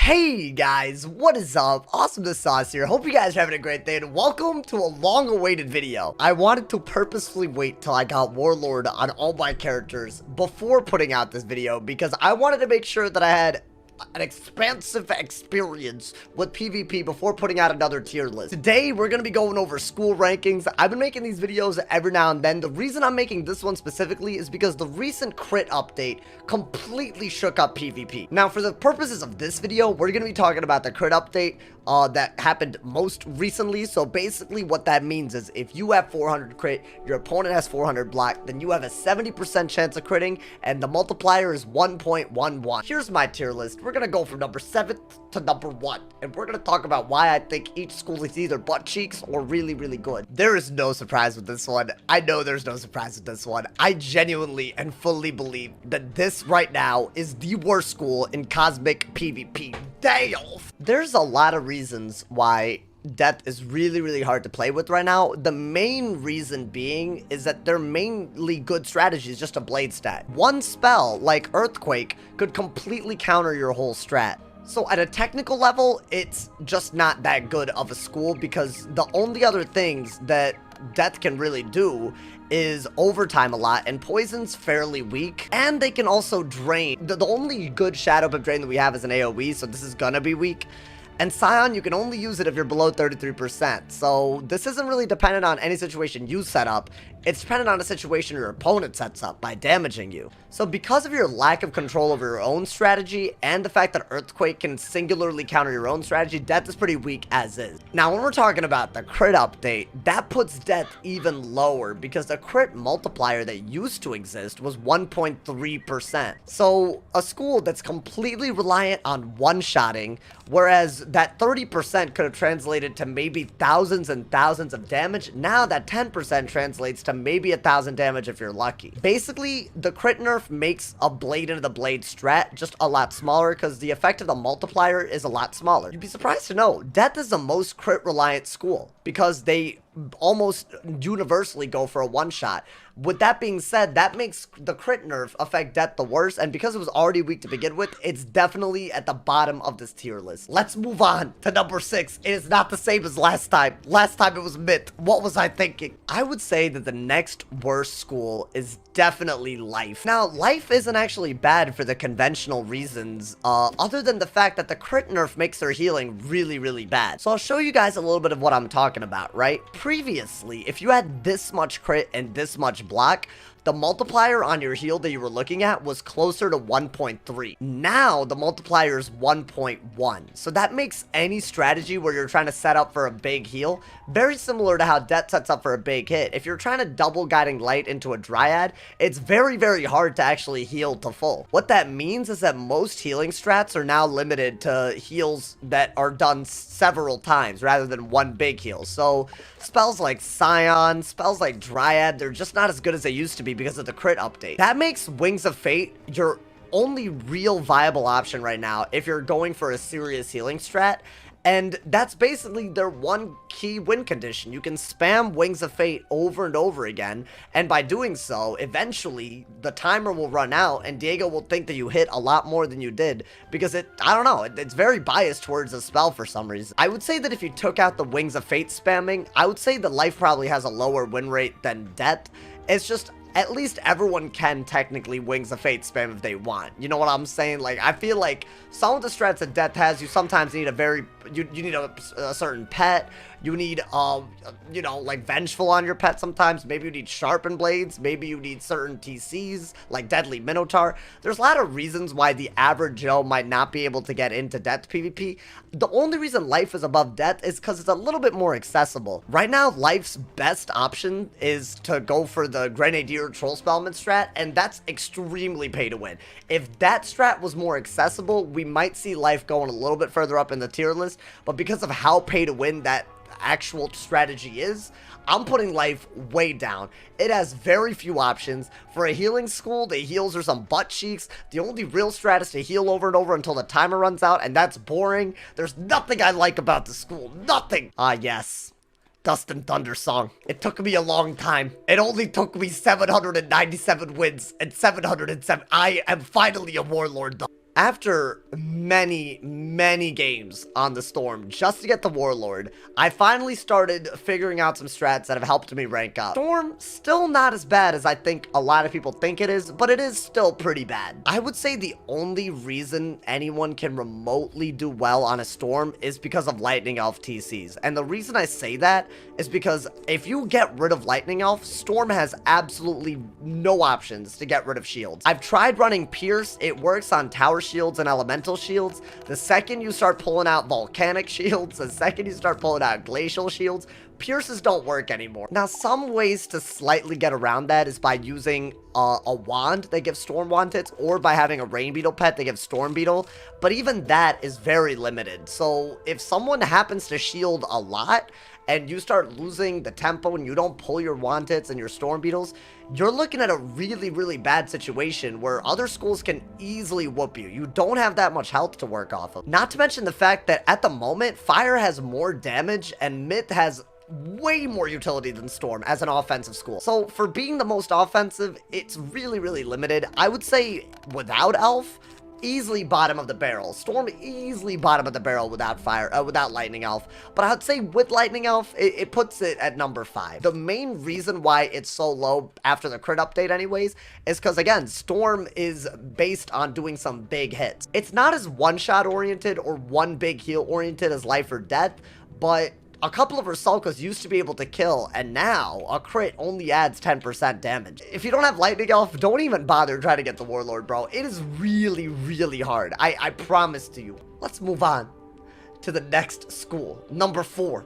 Hey guys, what is up? AwesomeTheSauce here. Hope you guys are having a great day and welcome to a long-awaited video. I wanted to purposefully wait till I got Warlord on all my characters before putting out this video because I wanted to make sure that I had an expansive experience with PvP before putting out another tier list. Today, we're going to be going over school rankings. I've been making these videos every now and then. The reason I'm making this one specifically is because the recent crit update completely shook up PvP. Now, for the purposes of this video, we're going to be talking about the crit update that happened most recently. So basically what that means is if you have 400 crit, your opponent has 400 block, then you have a 70% chance of critting and the multiplier is 1.11. Here's my tier list. We're gonna go from number 7 to number 1 and we're gonna talk about why I think each school is either butt cheeks or really good. There is no surprise with this one. I know there's no surprise with this one. I genuinely and fully believe that this right now is the worst school in cosmic PvP. Damn! There's a lot of reasons why Death is really hard to play with right now. The main reason being is that their mainly good strategy is just a blade stat. One spell, like Earthquake, could completely counter your whole strat. So at a technical level, it's just not that good of a school because the only other things that Death can really do is overtime a lot, and poison's fairly weak, and they can also drain. The only good shadow pip drain that we have is an AoE, so this is gonna be weak. And Scion, you can only use it if you're below 33%, so this isn't really dependent on any situation you set up. It's dependent on a situation your opponent sets up by damaging you. So because of your lack of control over your own strategy and the fact that Earthquake can singularly counter your own strategy, Death is pretty weak as is. Now when we're talking about the crit update, that puts Death even lower because the crit multiplier that used to exist was 1.3%. So a school that's completely reliant on one-shotting, whereas that 30% could have translated to maybe thousands and thousands of damage, now that 10% translates to maybe 1,000 damage if you're lucky. Basically, the crit nerf makes a blade into the blade strat just a lot smaller because the effect of the multiplier is a lot smaller. You'd be surprised to know, Death is the most crit reliant school because they almost universally go for a one-shot. With that being said, that makes the crit nerf affect Death the worst, and because it was already weak to begin with, it's definitely at the bottom of this tier list. Let's move on to number 6. It is not the same as last time. Last time it was Myth. What was I thinking? I would say that the next worst school is definitely Life. Now, Life isn't actually bad for the conventional reasons, other than the fact that the crit nerf makes their healing really bad. So I'll show you guys a little bit of what I'm talking about, right? Previously, if you had this much crit and this much block, the multiplier on your heal that you were looking at was closer to 1.3. Now, the multiplier is 1.1. So that makes any strategy where you're trying to set up for a big heal very similar to how Death sets up for a big hit. If you're trying to double Guiding Light into a Dryad, it's very hard to actually heal to full. What that means is that most healing strats are now limited to heals that are done several times rather than one big heal. So spells like Scion, spells like Dryad, they're just not as good as they used to be because of the crit update. That makes Wings of Fate your only real viable option right now if you're going for a serious healing strat. And that's basically their one key win condition. You can spam Wings of Fate over and over again, and by doing so, eventually the timer will run out and Diego will think that you hit a lot more than you did because I don't know, it's very biased towards the spell for some reason. I would say that if you took out the Wings of Fate spamming, I would say that Life probably has a lower win rate than Death. It's just, at least everyone can technically Wings of Fate spam if they want. You know what I'm saying? Like, I feel like some of the strats that Death has, you sometimes need you need a certain pet. You need, you know, like Vengeful on your pet sometimes. Maybe you need Sharpened Blades. Maybe you need certain TCs, like Deadly Minotaur. There's a lot of reasons why the average Joe might not be able to get into Death PvP. The only reason Life is above Death is because it's a little bit more accessible. Right now, Life's best option is to go for the Grenadier Troll Spellman strat, and that's extremely pay to win. If that strat was more accessible, we might see Life going a little bit further up in the tier list, but because of how pay to win that actual strategy is, I'm putting Life way down. It has very few options. For a healing school, the heals are some butt cheeks. The only real strat is to heal over and over until the timer runs out, and that's boring. There's nothing I like about the school. Nothing. Ah, yes. Dust and Thunder song. It took me a long time. It only took me 797 wins and 707. I am finally a warlord, though. After many games on the Storm just to get the Warlord, I finally started figuring out some strats that have helped me rank up. Storm, still not as bad as I think a lot of people think it is, but it is still pretty bad. I would say the only reason anyone can remotely do well on a Storm is because of Lightning Elf TCs. And the reason I say that is because if you get rid of Lightning Elf, Storm has absolutely no options to get rid of shields. I've tried running Pierce, it works on tower shields and elemental shields. The second you start pulling out volcanic shields, the second you start pulling out glacial shields, Pierces don't work anymore. Now, some ways to slightly get around that is by using a wand that gives Storm Wand hits, or by having a Rain Beetle pet that gives Storm Beetle, but even that is very limited. So if someone happens to shield a lot, and you start losing the tempo and you don't pull your wand hits and your Storm Beetles, you're looking at a really bad situation where other schools can easily whoop you. You don't have that much health to work off of. Not to mention the fact that at the moment, Fire has more damage and Myth has way more utility than Storm as an offensive school. So for being the most offensive, it's really limited. I would say without Elf, easily bottom of the barrel. Storm easily bottom of the barrel without without Lightning Elf. But I would say with Lightning Elf, it puts it at number 5. The main reason why it's so low after the crit update anyways, is because again, Storm is based on doing some big hits. It's not as one-shot oriented or one big heal oriented as Life or Death, but a couple of Ursulkas used to be able to kill, and now a crit only adds 10% damage. If you don't have Lightning Elf, don't even bother trying to get the Warlord, bro. It is really hard. I promise to you. Let's move on to the next school, number 4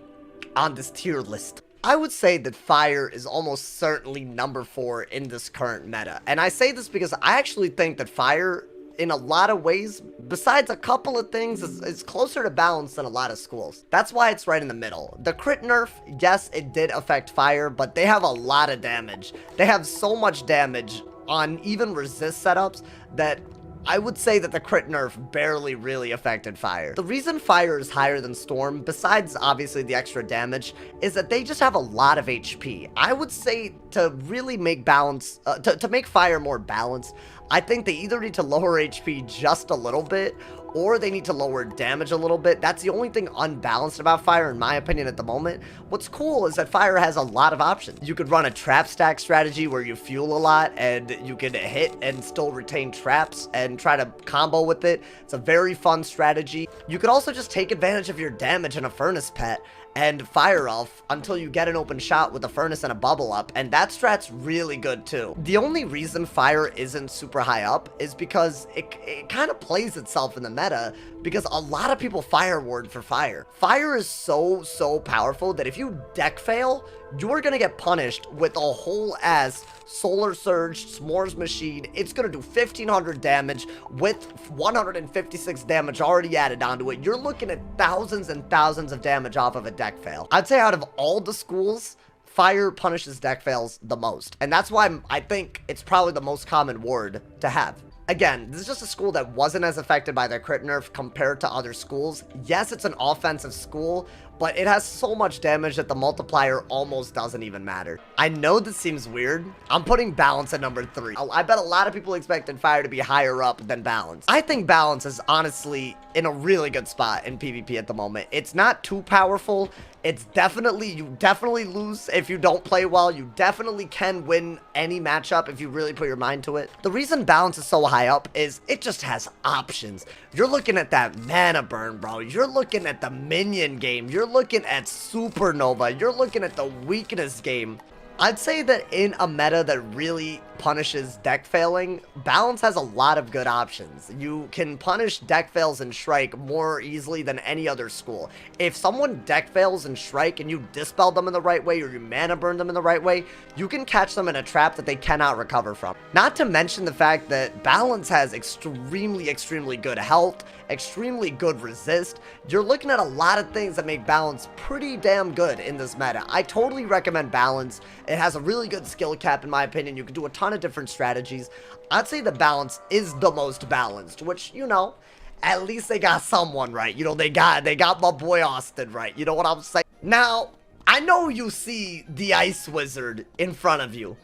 on this tier list. I would say that Fire is almost certainly number 4 in this current meta. And I say this because I actually think that Fire, in a lot of ways, besides a couple of things, is closer to balance than a lot of schools. That's why it's right in the middle. The crit nerf, yes, it did affect Fire, but they have a lot of damage. They have so much damage on even resist setups that I would say that the crit nerf barely really affected Fire. The reason Fire is higher than Storm, besides obviously the extra damage, is that they just have a lot of HP. I would say to really make balance, to make Fire more balanced, I think they either need to lower HP just a little bit, or they need to lower damage a little bit. That's the only thing unbalanced about Fire, in my opinion, at the moment. What's cool is that Fire has a lot of options. You could run a trap stack strategy where you fuel a lot, and you can hit and still retain traps and try to combo with it. It's a very fun strategy. You could also just take advantage of your damage in a Furnace pet and Fire Elf until you get an open shot with a Furnace and a Bubble Up, and that strat's really good too. The only reason Fire isn't super high up is because it kind of plays itself in the meta, because a lot of people Fire Ward for Fire. Fire is so powerful that if you deck fail, you're gonna get punished with a whole ass Solar Surge, S'mores Machine. It's gonna do 1500 damage with 156 damage already added onto it. You're looking at thousands and thousands of damage off of a deck fail. I'd say out of all the schools, Fire punishes deck fails the most. And that's why I think it's probably the most common ward to have. Again, this is just a school that wasn't as affected by their crit nerf compared to other schools. Yes, it's an offensive school, but it has so much damage that the multiplier almost doesn't even matter. I know this seems weird. I'm putting Balance at number 3. I bet a lot of people expected Fire to be higher up than Balance. I think Balance is honestly in a really good spot in PvP at the moment. It's not too powerful. It's definitely, you definitely lose if you don't play well. You definitely can win any matchup if you really put your mind to it. The reason Balance is so high up is it just has options. You're looking at that mana burn, bro. You're looking at the minion game. You're looking at Supernova. You're looking at the weakness game. I'd say that in a meta that really punishes deck failing, Balance has a lot of good options. You can punish deck fails in Shrike more easily than any other school. If someone deck fails in Shrike and you dispel them in the right way or you mana burn them in the right way, you can catch them in a trap that they cannot recover from. Not to mention the fact that Balance has extremely good health, extremely good resist. You're looking at a lot of things that make Balance pretty damn good in this meta. I totally recommend Balance. It has a really good skill cap in my opinion. You can do a ton of different strategies. I'd say the Balance is the most balanced, which, you know, at least they got someone right. You know, they got my boy Austin right. You know what I'm saying? Now, I know you see the Ice Wizard in front of you,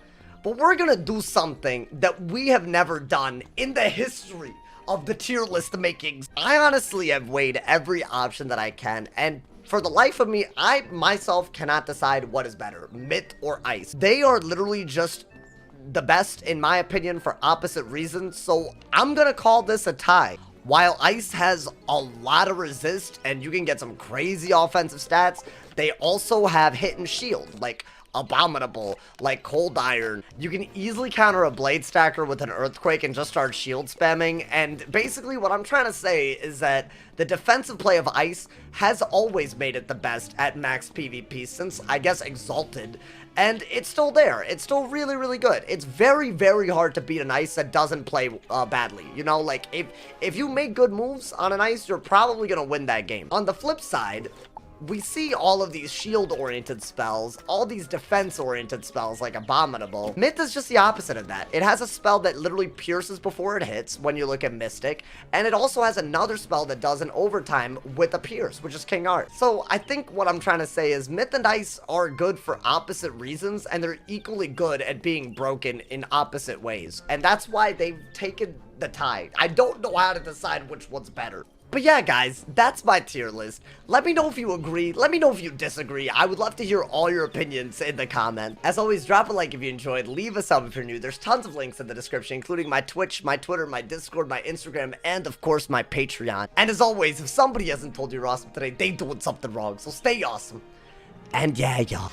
but we're gonna do something that we have never done in the history of the tier list makings. I honestly have weighed every option that I can, and for the life of me, I myself cannot decide what is better, myth or ice. They are literally just the best, in my opinion, for opposite reasons, so I'm gonna call this a tie. While ice has a lot of resist and you can get some crazy offensive stats, they also have hit and shield, like Abominable, like Cold Iron. You can easily counter a Blade Stacker with an Earthquake and just start shield spamming, and basically what I'm trying to say is that the defensive play of Ice has always made it the best at max PvP since, I guess, Exalted, and it's still there. It's still really, really good. It's very, very hard to beat an Ice that doesn't play badly. You know, like, if you make good moves on an Ice, you're probably gonna win that game. On the flip side, we see all of these shield-oriented spells, all these defense-oriented spells like Abominable. Myth is just the opposite of that. It has a spell that literally pierces before it hits when you look at Mystic, and it also has another spell that does an overtime with a pierce, which is King Art. So I think what I'm trying to say is Myth and Ice are good for opposite reasons, and they're equally good at being broken in opposite ways. And that's why they've taken the tie. I don't know how to decide which one's better. But yeah, guys, that's my tier list. Let me know if you agree. Let me know if you disagree. I would love to hear all your opinions in the comments. As always, drop a like if you enjoyed. Leave a sub if you're new. There's tons of links in the description, including my Twitch, my Twitter, my Discord, my Instagram, and of course, my Patreon. And as always, if somebody hasn't told you you're awesome today, they doing something wrong. So stay awesome. And yeah, y'all.